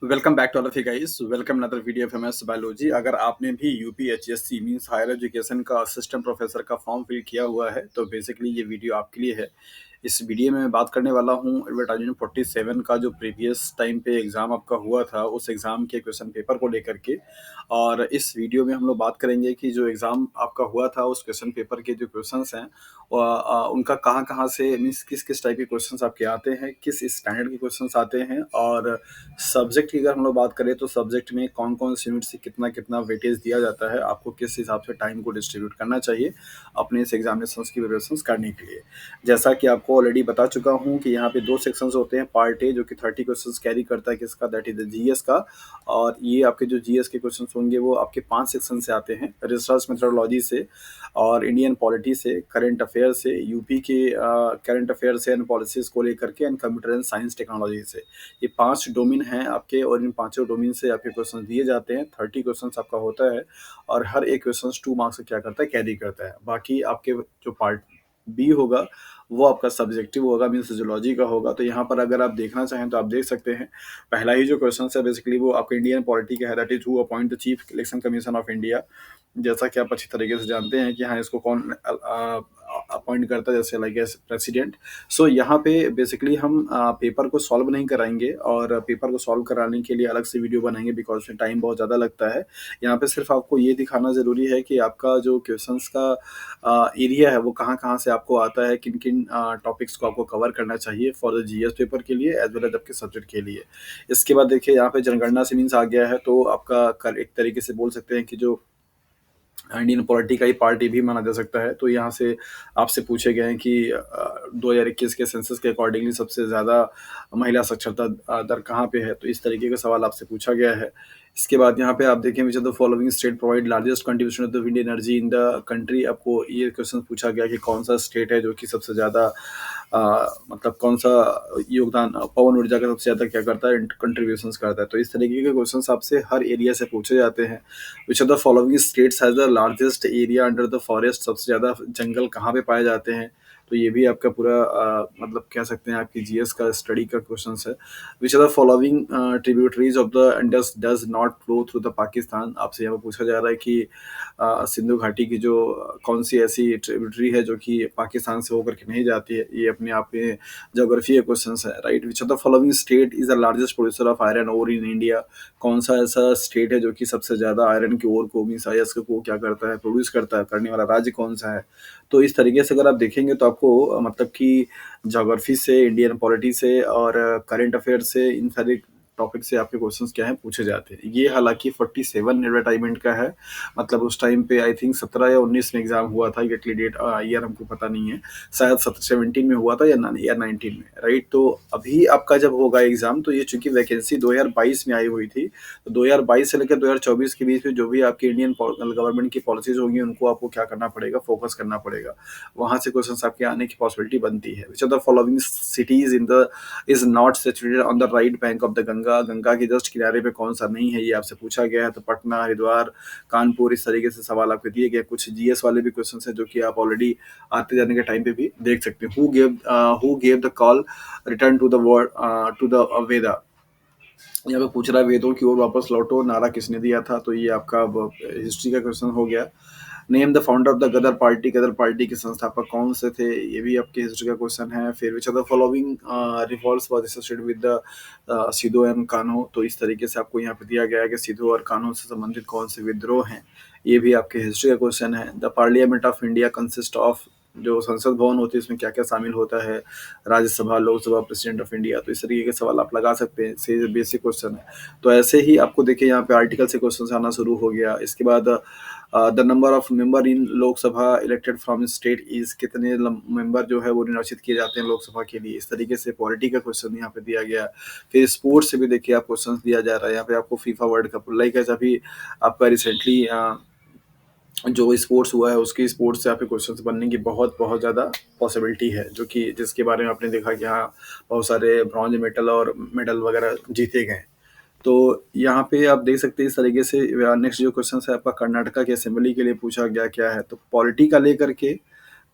Welcome back to all of you guys. Welcome another video of MS biology. अगर आपने भी UPHSC means higher education का assistant professor का form fill किया हुआ है तो बेसिकली ये वीडियो आपके लिए है। इस वीडियो में मैं बात करने वाला हूँ एडवर्टाइजमेंट 47 का जो प्रीवियस टाइम पे एग्जाम आपका हुआ था उस एग्जाम के क्वेश्चन पेपर को लेकर के। और इस वीडियो में हम लोग बात करेंगे कि जो एग्जाम आपका हुआ था उस क्वेश्चन पेपर के जो क्वेश्चंस हैं उनका कहाँ कहाँ से मीन्स किस किस टाइप के क्वेश्चंस आपके आते हैं, किस स्टैंडर्ड के क्वेश्चंस आते हैं। और सब्जेक्ट की अगर हम लोग बात करें तो सब्जेक्ट में कौन कौन से यूनिट से कितना कितना वेटेज दिया जाता है, आपको किस हिसाब से टाइम को डिस्ट्रीब्यूट करना चाहिए अपने इस एग्जामिनेशन की प्रिपरेशन करने के लिए। जैसा कि आपको ऑलरेडी बता चुका हूँ कि यहाँ पे दो सेक्शंस होते हैं। पार्ट ए जो कि 30 क्वेश्चंस कैरी करता है किसका, दैट इज द जीएस का। और ये आपके जो जीएस के क्वेश्चंस होंगे वो आपके 5 सेक्शन से आते हैं, रिसर्च मेथोडोलॉजी से और इंडियन पॉलिटी से, करंट अफेयर से, यूपी के करंट अफेयर से एंड पॉलिसीज को लेकर के, and computer and science technology से। ये 5 डोमेन हैं आपके और इन पांचों डोमेन से आपके क्वेश्चन दिए जाते हैं। 30 क्वेश्चन आपका होता है और हर एक क्वेश्चन 2 मार्क्स से क्या करता है, कैरी करता है। बाकी आपके जो पार्ट बी होगा वो आपका सब्जेक्टिव होगा, मीन्स जूलॉजी का होगा। तो यहाँ पर अगर आप देखना चाहें तो आप देख सकते हैं। पहला ही जो क्वेश्चन है बेसिकली वो आपका इंडियन पॉलिटी का है, that is who appoint the chief election commission of India. जैसा कि आप अच्छी तरीके से जानते हैं कि हाँ इसको कौन अपॉइंट करता है, जैसे लाइक प्रेसिडेंट। सो यहाँ पे बेसिकली हम पेपर को सॉल्व नहीं कराएंगे और पेपर को सॉल्व कराने के लिए अलग से वीडियो बनाएंगे बिकॉज उसमें टाइम बहुत ज़्यादा लगता है। यहाँ पे सिर्फ आपको ये दिखाना ज़रूरी है कि आपका जो क्वेश्चंस का एरिया है वो कहाँ कहाँ से आपको आता है, किन किन टॉपिक्स को आपको कवर करना चाहिए फॉर द जीएस पेपर के लिए एज वेल एज आपके सब्जेक्ट के लिए। इसके बाद देखिए यहाँ पे जनगणना से मीन्स आ गया है, तो आपका एक तरीके से बोल सकते हैं कि जो इंडियन पॉलिटी का ही पार्टी भी माना जा सकता है। तो यहाँ से आपसे पूछे गए हैं कि 2021 के सेंसस के अकॉर्डिंगली सबसे ज़्यादा महिला साक्षरता दर कहाँ पे है, तो इस तरीके का सवाल आपसे पूछा गया है। इसके बाद यहाँ पे आप देखें which are the following state provide largest contribution of the wind energy in the country. आपको ये क्वेश्चन पूछा गया कि कौन सा स्टेट है जो कि सबसे ज़्यादा मतलब कौन सा योगदान पवन ऊर्जा का सबसे ज़्यादा क्या करता है, कंट्रीब्यूशन करता है। तो इस तरीके के क्वेश्चन आपसे हर एरिया से पूछे जाते हैं। Which are the following states has the largest area under the forest. सबसे ज़्यादा जंगल कहाँ पे पाए जाते हैं, तो ये भी आपका पूरा मतलब कह सकते हैं आपकी जीएस का स्टडी का क्वेश्चन है। Which are the following tributaries of the Indus does not flow through the Pakistan. आपसे यहाँ पे पूछा जा रहा है कि सिंधु घाटी की जो कौन सी ऐसी ट्रिब्यूटरी है जो कि पाकिस्तान से होकर के नहीं जाती है। ये अपने आप में जोग्राफी के क्वेश्चन है, right. Which are the following state is the largest producer of iron ore in India. कौन सा ऐसा स्टेट है जो कि सबसे ज़्यादा आयरन की ओर को मीन्स अयस्क को क्या करता है, प्रोड्यूस करता है, करने वाला राज्य कौन सा है। तो इस तरीके से अगर आप देखेंगे तो आपको मतलब कि ज्योग्राफी से, इंडियन पॉलिटी से और करंट अफेयर से, इन सारे टॉपिक से आपके क्वेश्चंस क्या हैं पूछे जाते हैं। ये हालांकि 47 एडवर्टाइजमेंट का है, मतलब उस टाइम पे आई थिंक 17 या 19 में एग्जाम हुआ था। एग्जैक्टली डेट ईयर हमको पता नहीं है, शायद 17 में हुआ था या 19 में, राइट। तो अभी आपका जब होगा एग्जाम तो ये चूंकि वैकेंसी 2022 में आई हुई थी, तो 2022 से लेकर 2024 के बीच में जो भी आपकी इंडियन गवर्नमेंट की पॉलिसीज होंगी उनको आपको क्या करना पड़ेगा, फोकस करना पड़ेगा। वहां से क्वेश्चन आपके आने की पॉसिबिलिटी बनती है। Which are the following cities in the is not situated on the right bank of the Ganga. Ganga के जस्ट किनारे पे कौन सा नहीं है, ये आपसे पूछा गया है। तो पटना, हरिद्वार, कानपुर, इस तरीके से सवाल आपके दिए गए। कुछ जीएस वाले भी क्वेश्चन है जो कि आप ऑलरेडी आते जाने के टाइम पे भी देख सकते हैं। Who gave the call return to the word to the Veda. यहाँ पे पूछ रहा है वेदों की ओर वापस लौटो नारा किसने दिया था, तो ये आपका हिस्ट्री का क्वेश्चन हो गया। Name the founder of the Ghadar party. Ghadar party के संस्थापक कौन से थे, ये भी आपके हिस्ट्री का क्वेश्चन है। फिर which are the following revolts was associated with the Sidhu and Kanhu. तो इस तरीके से आपको यहाँ पे दिया गया है कि सिद्धू और कान्हो से संबंधित कौन से विद्रोह हैं, ये भी आपके हिस्ट्री का क्वेश्चन है। The parliament of India consist of. जो संसद भवन होती है उसमें क्या क्या शामिल होता है, Rajya Sabha, Lok Sabha, president of India. तो इस तरीके के सवाल आप लगा सकते हैं, से बेसिक क्वेश्चन है। तो ऐसे ही आपको देखिए यहाँ पे आर्टिकल से क्वेश्चन आना शुरू हो गया। इसके बाद the number of member in Lok Sabha elected from state is. कितने मेंबर जो है वो निर्वाचित किए जाते हैं लोकसभा के लिए। इस तरीके से पॉलिटी का क्वेश्चन यहाँ पे दिया गया। फिर स्पोर्ट्स से भी देखिए आप क्वेश्चन दिया जा रहा है। यहाँ पे आपको फीफा वर्ल्ड कप लाइक अभी आपका रिसेंटली जो स्पोर्ट्स हुआ है उसकी स्पोर्ट्स से आपके क्वेश्चंस बनने की बहुत बहुत ज़्यादा पॉसिबिलिटी है, जो कि जिसके बारे में आपने देखा कि हाँ बहुत सारे ब्रॉन्ज मेडल और मेडल वगैरह जीते गए। तो यहाँ पे आप देख सकते हैं इस तरीके से। नेक्स्ट जो क्वेश्चन है आपका कर्नाटका की असेंबली के लिए पूछा गया क्या है, तो पॉलिटी का लेकर के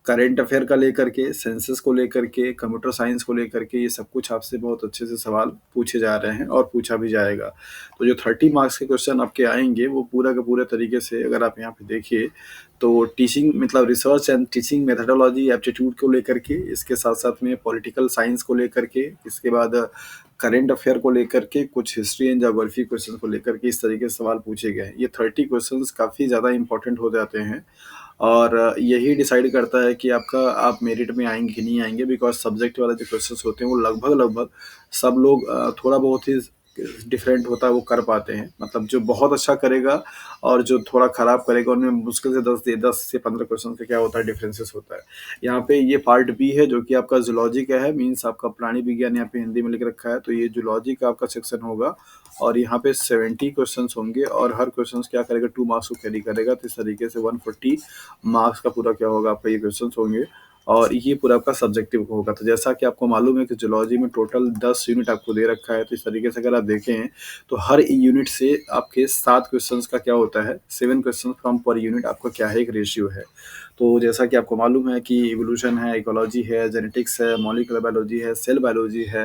करंट अफेयर का लेकर के, सेंसस को लेकर के, कंप्यूटर साइंस को लेकर के, ये सब कुछ आपसे बहुत अच्छे से सवाल पूछे जा रहे हैं और पूछा भी जाएगा। तो जो 30 मार्क्स के क्वेश्चन आपके आएँगे, वो पूरा का पूरे तरीके से अगर आप यहाँ पे देखिए, तो टीचिंग मतलब research and teaching methodology, aptitude को लेकर के, इसके साथ-साथ में पॉलिटिकल साइंस को लेकर के, इसके बाद करंट अफेयर को लेकर के, कुछ हिस्ट्री एंड ज्योग्राफी क्वेश्चन को लेकर के इस तरीके से सवाल पूछे गए हैं। ये 30 क्वेश्चंस काफ़ी ज़्यादा इम्पोर्टेंट हो जाते हैं और यही डिसाइड करता है कि आपका आप मेरिट में आएँगे कि नहीं आएँगे, बिकॉज़ सब्जेक्ट वाले जो क्वेश्चंस होते हैं वो लगभग-लगभग सब लोग थोड़ा बहुत ही डिफरेंट होता है वो कर पाते हैं। मतलब जो बहुत अच्छा करेगा और जो थोड़ा खराब करेगा उनमें मुश्किल से 10 से 15 क्वेश्चन का क्या होता है डिफरेंसेस होता है। यहाँ पे ये पार्ट बी है जो कि आपका ज़ूलॉजी का है, मीन्स आपका प्राणी विज्ञान यहाँ पे हिंदी में लिख रखा है, तो ये ज़ूलॉजी का आपका सेक्शन होगा और यहाँ पे 70 क्वेश्चंस होंगे और हर क्वेश्चंस क्या करेगा 2 मार्क्स को कैरी करेगा, तो इस तरीके से 140 मार्क्स का पूरा क्या होगा आपका ये क्वेश्चंस होंगे और ये पूरा आपका सब्जेक्टिव होगा। तो जैसा कि आपको मालूम है कि ज़ूलॉजी में टोटल 10 यूनिट आपको दे रखा है, तो इस तरीके से अगर आप देखें तो हर यूनिट से आपके 7 क्वेश्चंस का क्या होता है, 7 क्वेश्चन फ्रॉम पर यूनिट आपका क्या है, एक रेशियो है। तो जैसा कि आपको मालूम है कि इवोल्यूशन है, इकोलॉजी है, जेनेटिक्स है, मॉलिक्यूलर बायोलॉजी है, सेल बायोलॉजी है,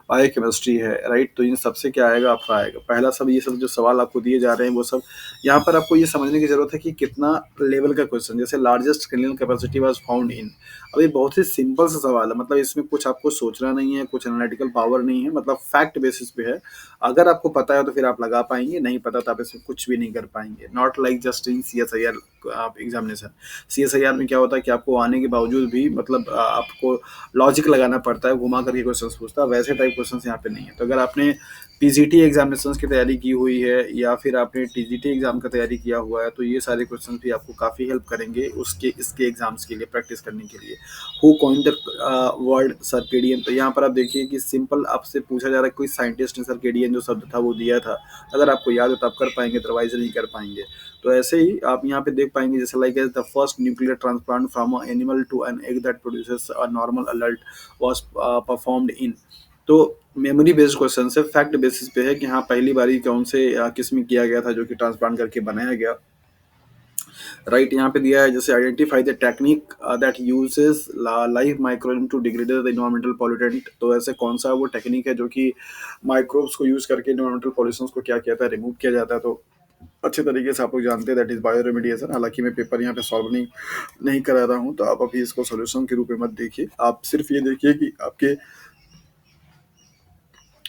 बायोकेमिस्ट्री है, राइट? तो इन सब से क्या आएगा आपका आएगा। पहला सब ये सब जो सवाल आपको दिए जा रहे हैं वो सब यहाँ पर आपको ये समझने की ज़रूरत है कि कितना लेवल का क्वेश्चन, जैसे largest criminal capacity was found in. अब ये बहुत ही सिंपल सा सवाल है, मतलब इसमें कुछ आपको सोचना नहीं है, कुछ एनालिटिकल पावर नहीं है, मतलब फैक्ट बेसिस पे है। अगर आपको पता है तो फिर आप लगा पाएँगे, नहीं पता तो आप इसमें कुछ भी नहीं कर पाएँगे। Not like just in CSIR आप एग्ज़ामिनेशन। सीएसआईआर में क्या होता है कि आपको आने के बावजूद भी मतलब आपको लॉजिक लगाना पड़ता है, घुमा करके क्वेश्चंस पूछता है, वैसे टाइप क्वेश्चंस यहाँ पे नहीं है। तो अगर आपने टीजीटी एग्जामिनेशंस की तैयारी की हुई है या फिर आपने टीजीटी एग्जाम का तैयारी किया हुआ है, तो ये सारे क्वेश्चंस भी आपको काफ़ी हेल्प करेंगे उसके इसके एग्जाम्स के लिए प्रैक्टिस करने के लिए। Who coined the word circadian, तो यहाँ पर आप देखिए कि सिंपल आपसे पूछा जा रहा है कोई साइंटिस्ट ने सर्केडियन जो शब्द था वो दिया था, अगर आपको याद हो तो आप कर पाएंगे, अदरवाइज नहीं कर पाएंगे। तो ऐसे ही आप यहाँ पे देख पाएंगे जैसे like as the first nuclear transplant from a animal to an egg that produces a normal adult was performed in. तो मेमोरी बेस्ड क्वेश्चन है, फैक्ट बेसिस पे है कि हाँ पहली बारी कौन से किस में किया गया था जो कि ट्रांसप्लांट करके बनाया गया, राइट? यहाँ पे दिया है जैसे identify the technique that uses live microbe to degrade the environmental pollutant. तो ऐसे कौन सा वो टेक्निक है जो कि माइक्रोब्स को यूज करके इन्वायरमेंटल पॉल्यूशन को क्या किया था, रिमूव किया जाता है। तो अच्छे तरीके से आप लोग जानते हैं दैट इज बायो रेमेडिएशन। हालांकि मैं पेपर यहाँ पे सॉल्व नहीं करा रहा हूँ, तो आप अभी इसको सोल्यूशन के रूप में मत देखिए, आप सिर्फ ये देखिए कि आपके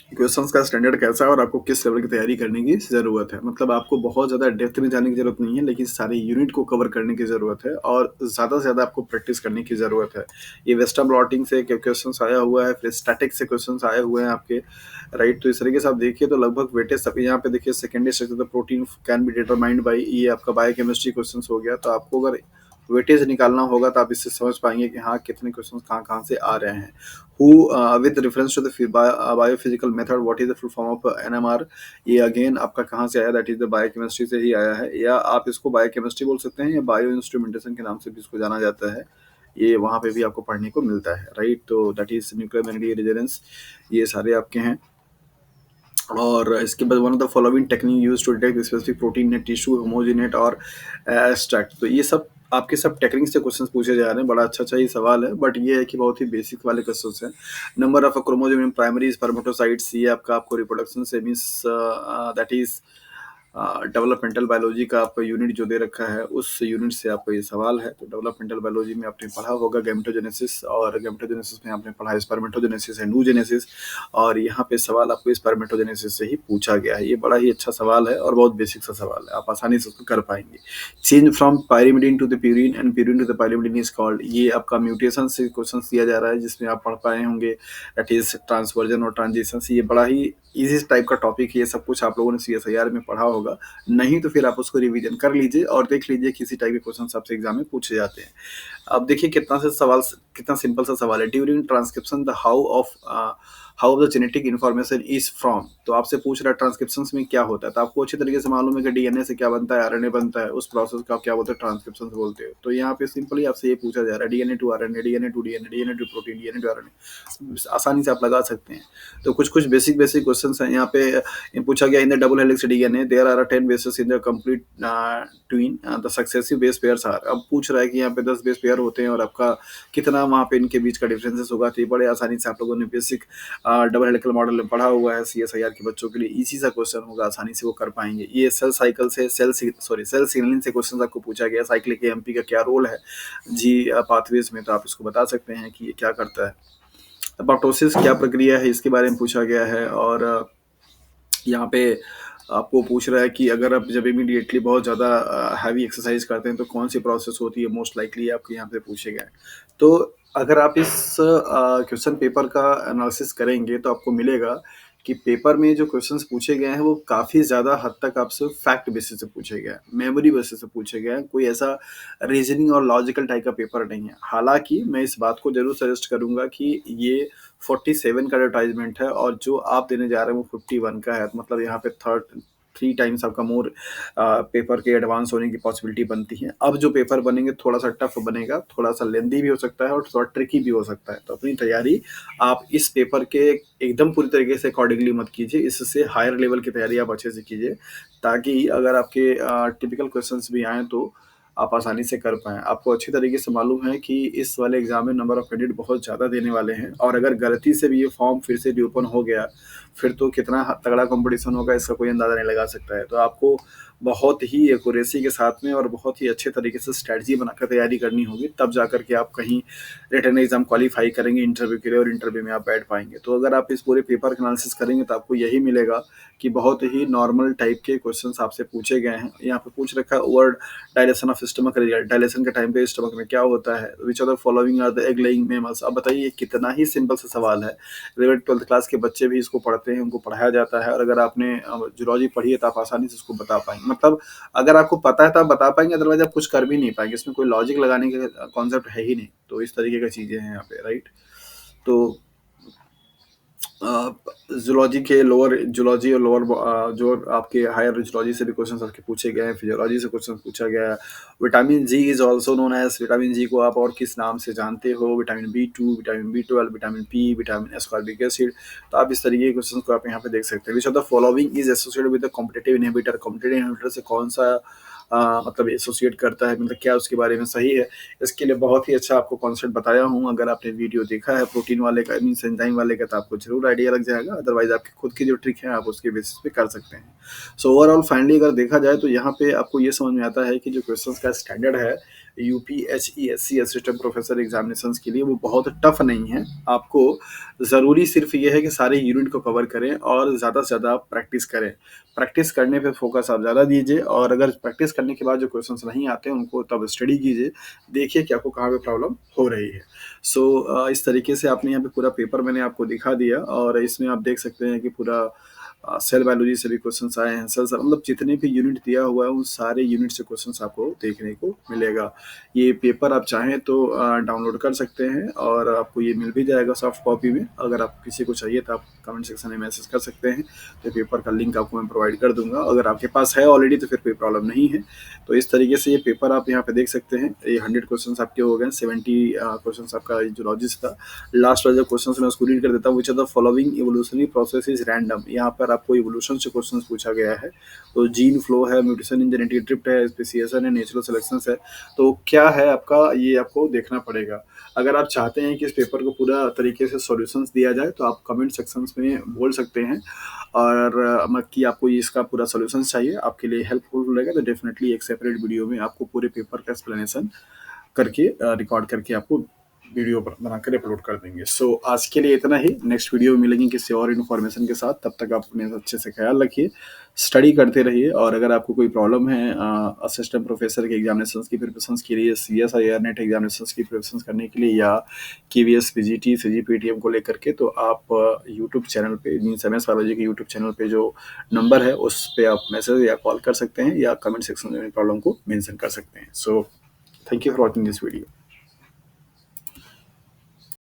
क्वेश्चंस का स्टैंडर्ड कैसा है और आपको किस लेवल की तैयारी करने की ज़रूरत है। मतलब आपको बहुत ज़्यादा डेप्थ में जाने की ज़रूरत नहीं है, लेकिन सारे यूनिट को कवर करने की ज़रूरत है और ज़्यादा से ज़्यादा आपको प्रैक्टिस करने की ज़रूरत है। ये वेस्टर्न ब्लॉटिंग से क्वेश्चंस आया हुआ है, फिर स्टैटिक से क्वेश्चंस आए हुए हैं आपके, राइट? तो इस तरीके से आप देखिए तो लगभग वेटेज सब यहाँ पे देखिए, secondary structure the protein can be determined by, ये आपका बायोकेमिस्ट्री क्वेश्चंस हो गया। तो आपको अगर वेटेज निकालना होगा तो आप इससे समझ पाएंगे कि हाँ कितने क्वेश्चंस कहाँ से आ रहे हैं। Who with reference to the biophysical method what is the full form of NMR, ये अगेन आपका कहाँ से आया, दैट इज द बायोकेमिस्ट्री से ही आया है, या आप इसको बायोकेमिस्ट्री बोल सकते हैं या बायो इंस्ट्रूमेंटेशन के नाम से भी इसको जाना जाता है। ये वहाँ पे भी आपको पढ़ने को मिलता है, राइट? तो that is nuclear magnetic resonance, ये सारे आपके हैं। और इसके बाद one of the following technique use to detect specific protein in tissue, homogenate और एब्स्ट्रैक्ट। तो ये सब आपके सब टेक्निक से क्वेश्चंस पूछे जा रहे हैं। बड़ा अच्छा ये सवाल है, बट ये है कि बहुत ही बेसिक वाले क्वेश्चंस हैं। Number of chromosome in primary spermatocytes, ये आपको रिप्रोडक्शन से means that is developmental biology का आपका यूनिट जो दे रखा है, उस यूनिट से आपको ये सवाल है। तो डेवलपमेंटल बायोलॉजी में आपने पढ़ा होगा गैमेटोजेनेसिस, और गैमेटोजेनेसिस में आपने पढ़ा स्पर्मेटोजेनेसिस एंड oogenesis, और यहाँ पे सवाल आपको स्पर्मेटोजेनेसिस से ही पूछा गया है। ये बड़ा ही अच्छा सवाल है और बहुत बेसिक सा सवाल है, आप आसानी से उसको कर पाएंगे। Change from pyrimidine to the purine and purine to the pyrimidine is called, ये आपका म्यूटेशन से क्वेश्चन दिया जा रहा है जिसमें आप पढ़ पाए होंगे दैट इज ट्रांसवर्जन और ट्रांजिशन। ये बड़ा ही इजी टाइप का टॉपिक है, ये सब कुछ आप लोगों ने सीएसआईआर में पढ़ा होगा, नहीं तो फिर आप उसको रिवीजन कर लीजिए और देख लीजिए किसी टाइप के क्वेश्चन आपसे एग्जाम में पूछे जाते हैं। अब देखिए कितना सिंपल सा सवाल है। During transcription the how of how the genetic information is from. तो आपसे पूछ रहा है ट्रांसक्रिप्शंस में क्या होता है, तो आपको अच्छी तरीके से मालूम है कि डीएनए से क्या बनता है, आरएनए बनता है, उस प्रोसेस का आप क्या बोलते हैं, ट्रांसक्रिप्शन बोलते हो। तो यहाँ पे सिंपली आपसे ये पूछा जा रहा है DNA to RNA, DNA to DNA, DNA to protein, DNA to RNA, आसानी से आप लगा सकते हैं। तो कुछ कुछ बेसिक बेसिक क्वेश्चन हैं यहाँ पे। पूछा गया in the double helix DNA there are 10 bases in the complete tween the successive base pairs are. अब पूछ रहा है कि यहाँ पे 10 बेस पेयर होते हैं और आपका कितना वहाँ पे इनके बीच का डिफरेंसेस होगा। तो ये बड़े आसानी से आप लोगों ने बेसिक डबल हेलिकल मॉडल में पढ़ा हुआ है, सीएसआईआर के बच्चों के लिए इजी सा क्वेश्चन होगा, आसानी से वो कर पाएंगे। ये सेल साइकिल से सेल सिग्नलिंग से क्वेश्चन आपको पूछा गया, साइक्लिक एएमपी का क्या रोल है जी पाथवेज में, तो आप इसको बता सकते हैं कि ये क्या करता है। अपोप्टोसिस क्या प्रक्रिया है इसके बारे में पूछा गया है। और यहाँ पे आपको पूछ रहा है कि अगर आप जब इमीडिएटली बहुत ज़्यादा हैवी एक्सरसाइज करते हैं तो कौन सी प्रोसेस होती है, मोस्ट लाइकली आपके यहाँ पे पूछे गए। तो अगर आप इस क्वेश्चन पेपर का एनालिसिस करेंगे तो आपको मिलेगा कि पेपर में जो क्वेश्चंस पूछे गए हैं वो काफ़ी ज़्यादा हद तक आपसे फैक्ट बेसिस से पूछे गए हैं, मेमोरी बेसिस से पूछे गए हैं, कोई ऐसा रीजनिंग और लॉजिकल टाइप का पेपर नहीं है। हालांकि मैं इस बात को जरूर सजेस्ट करूंगा कि ये 47 का एडवर्टाइजमेंट है और जो आप देने जा रहे हैं वो 51 का है, मतलब यहाँ पे 3 टाइम्स आपका मोर पेपर के एडवांस होने की पॉसिबिलिटी बनती है। अब जो पेपर बनेंगे थोड़ा सा टफ बनेगा, थोड़ा सा लेंदी भी हो सकता है और थोड़ा ट्रिकी भी हो सकता है। तो अपनी तैयारी आप इस पेपर के एकदम पूरी तरीके से अकॉर्डिंगली मत कीजिए, इससे हायर लेवल की तैयारी आप अच्छे से कीजिए, ताकि अगर आपके टिपिकल क्वेश्चंस भी आएँ तो आप आसानी से कर पाएँ। आपको अच्छी तरीके से मालूम है कि इस वाले एग्ज़ाम में नंबर ऑफ कैंडिडेट बहुत ज़्यादा देने वाले हैं और अगर गलती से भी ये फॉर्म फिर से रीओपन हो गया, फिर तो कितना तगड़ा कॉम्पिटिशन होगा इसका कोई अंदाज़ा नहीं लगा सकता है। तो आपको बहुत ही एक्यूरेसी के साथ में और बहुत ही अच्छे तरीके से स्ट्रैटेजी बनाकर तैयारी करनी होगी, तब जाकर के आप कहीं रिटन एग्ज़ाम क्वालीफाई करेंगे इंटरव्यू के लिए और इंटरव्यू में आप बैठ पाएँगे। तो अगर आप इस पूरे पेपर का एनालिसिस करेंगे तो आपको यही मिलेगा कि बहुत ही नॉर्मल टाइप के क्वेश्चंस आपसे पूछे गए हैं। यहाँ पे पूछ रखा है word dilation of stomach result, dilation के टाइम पे स्टमक में क्या होता है, which are the following are the egg laying mammals. अब बताइए कितना ही सिंपल सा सवाल है, 11th-12th क्लास के बच्चे भी इसको पढ़ते हैं, उनको पढ़ाया जाता है और अगर आपने जूलॉजी पढ़ी है तो आप आसानी से इसको बता पाएंगे। मतलब अगर आपको पता है तो आप बता पाएंगे, अदरवाइज आप कुछ कर भी नहीं पाएंगे, इसमें कोई लॉजिक लगाने का कॉन्सेप्ट है ही नहीं। तो इस तरीके की चीज़ें हैं यहाँ पे, राइट। तो जूलॉजी के लोअर जूलॉजी और लोअर जो आपके हायर जूलॉजी से भी क्वेश्चंस आपके पूछे गए हैं, फिजियोलॉजी से क्वेश्चन पूछा गया है। Vitamin G is also known as, vitamin G को आप और किस नाम से जानते हो, vitamin B2, vitamin B12, vitamin P, vitamin ascorbic acid. तो आप इस तरीके के क्वेश्चन को आप यहाँ पे देख सकते हैं। Which of the following is associated with the competitive inhibitor, competitive inhibitor से कौन सा मतलब एसोसिएट करता है, मतलब क्या उसके बारे में सही है। इसके लिए बहुत ही अच्छा आपको कॉन्सेप्ट बताया हूँ। अगर आपने वीडियो देखा है प्रोटीन वाले का, मीन्स एंजाइम वाले का, तो आपको जरूर आइडिया लग जाएगा। अदरवाइज आपकी खुद की जो ट्रिक है आप उसके बेसिस पे कर सकते हैं। सो ओवरऑल फाइनली अगर देखा जाए तो यहाँ पे आपको ये समझ में आता है कि जो क्वेश्चंस का स्टैंडर्ड है यूपीएचईएससी असिस्टेंट प्रोफेसर एग्जामिनेशंस के लिए वो बहुत टफ नहीं है। आपको ज़रूरी सिर्फ ये है कि सारे यूनिट को कवर करें और ज़्यादा से ज़्यादा प्रैक्टिस करें। प्रैक्टिस करने पे फोकस आप ज़्यादा दीजिए और अगर प्रैक्टिस करने के बाद जो क्वेश्चंस नहीं आते हैं उनको तब स्टडी कीजिए, देखिए कि आपको कहाँ पे प्रॉब्लम हो रही है। सो इस तरीके से आपने यहाँ पे पूरा पेपर मैंने आपको दिखा दिया और इसमें आप देख सकते हैं कि पूरा सेल बायोलॉजी से भी क्वेश्चंस आए हैं। सेल मतलब जितने भी यूनिट दिया हुआ है उन सारे यूनिट से क्वेश्चंस आपको देखने को मिलेगा। ये पेपर आप चाहें तो डाउनलोड कर सकते हैं और आपको ये मिल भी जाएगा सॉफ्ट कॉपी में। अगर आप किसी को चाहिए तो आप कमेंट सेक्शन में मैसेज कर सकते हैं, तो पेपर का लिंक आपको मैं प्रोवाइड कर दूंगा। अगर आपके पास है ऑलरेडी तो फिर कोई प्रॉब्लम नहीं है। तो इस तरीके से ये पेपर आप यहाँ पे देख सकते हैं। ये 100 क्वेश्चन आपके हो गए, 70 क्वेश्चन आपका जूलॉजी से था। लास्ट वाला जो क्वेश्चन मैं उसको रीड कर देता हूँ। Which are the following evolutionary process is random. यहाँ पर आपको इवोल्यूशन से क्वेश्चन पूछा गया है। तो जीन फ्लो है, म्यूटेशन इन जेनेटिक ड्रिफ्ट है, स्पेसिएशन है, नेचुरल सिलेक्शन है। तो क्या है आपका, ये आपको देखना पड़ेगा। अगर आप चाहते हैं कि इस पेपर को पूरा तरीके से सॉल्यूशंस दिया जाए तो आप कमेंट सेक्शंस में बोल सकते हैं और कि आपको इसका पूरा सॉल्यूशन चाहिए, आपके लिए हेल्पफुल रहेगा। तो डेफिनेटली एक सेपरेट वीडियो में आपको पूरे पेपर का एक्सप्लेनेशन करके रिकॉर्ड करके आपको वीडियो बनाकर अपलोड कर देंगे। सो आज के लिए इतना ही। नेक्स्ट वीडियो में मिलेंगे किसी और इन्फॉर्मेशन के साथ। तब तक आप अपने अच्छे से ख्याल रखिए, स्टडी करते रहिए और अगर आपको कोई प्रॉब्लम है असिस्टेंट प्रोफेसर के एग्जामिनेशन की प्रिपरेशन के लिए, सीएसआईआर नेट एग्जामिनेशन की प्रिपरेशन करने के लिए या केवीएस पीजीटी सीजीपीटीएम को लेकर के, तो आप यूट्यूब चैनल पे मीन्स MS बायोलॉजी के यूट्यूब चैनल पे जो नंबर है उस पर आप मैसेज या कॉल कर सकते हैं या कमेंट सेक्शन में प्रॉब्लम को मेंशन कर सकते हैं। So thank you for watching this video.